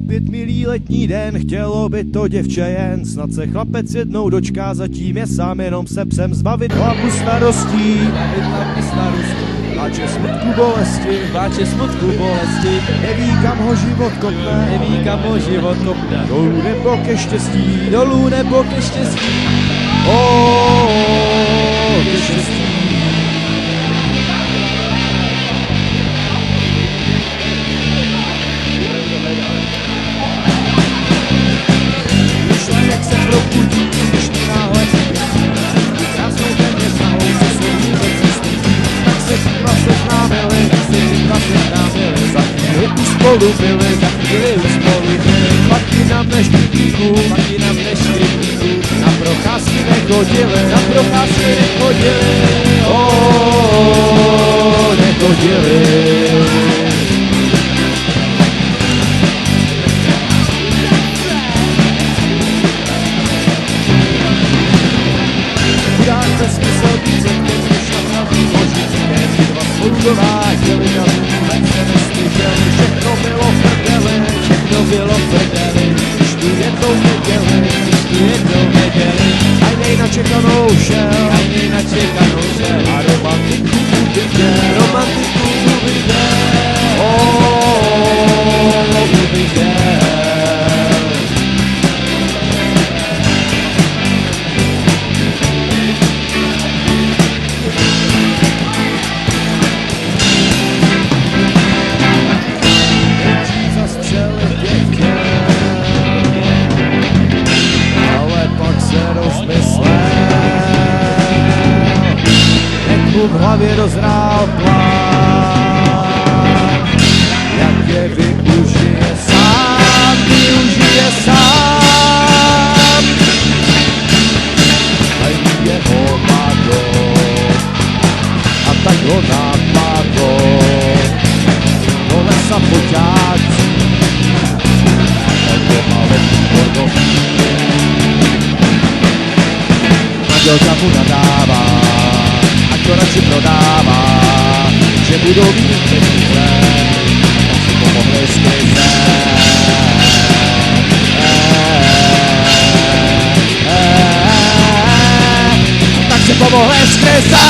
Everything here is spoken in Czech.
Opět milý letní den, chtělo by to děvče jen, snad se chlapec jednou dočká, zatím je sám jenom se psem, zbavit hlavu starostí, pláče smutku bolesti, neví kam ho život kopne, dolů nebo ke štěstí, ke štěstí. Člověk se probudí, když mi náhle krásnou téměř nahou se svou cestí. Tak se říkla seznámili, za chvíli už spolu byli, Pak na dnešníku, na procházky nechodili, nechodili. Dáte smysl být země, když na pravý božické, ty dva spolu dováděli, na vůbec se neslyšeli, všechno bylo v prdeli, když tu jednou neděli, a nej načekanou šel, a romantiku viděl, v hlavě dozrál plán, jak je využije sám. A jeho padlo, a tak ho napadlo, do lesa poťáci, jako maletý pornový. Manželka mu nadává, to radši prodává, že budou mít peníze, tak si pomohli z krize. Tak si pomohli z krize.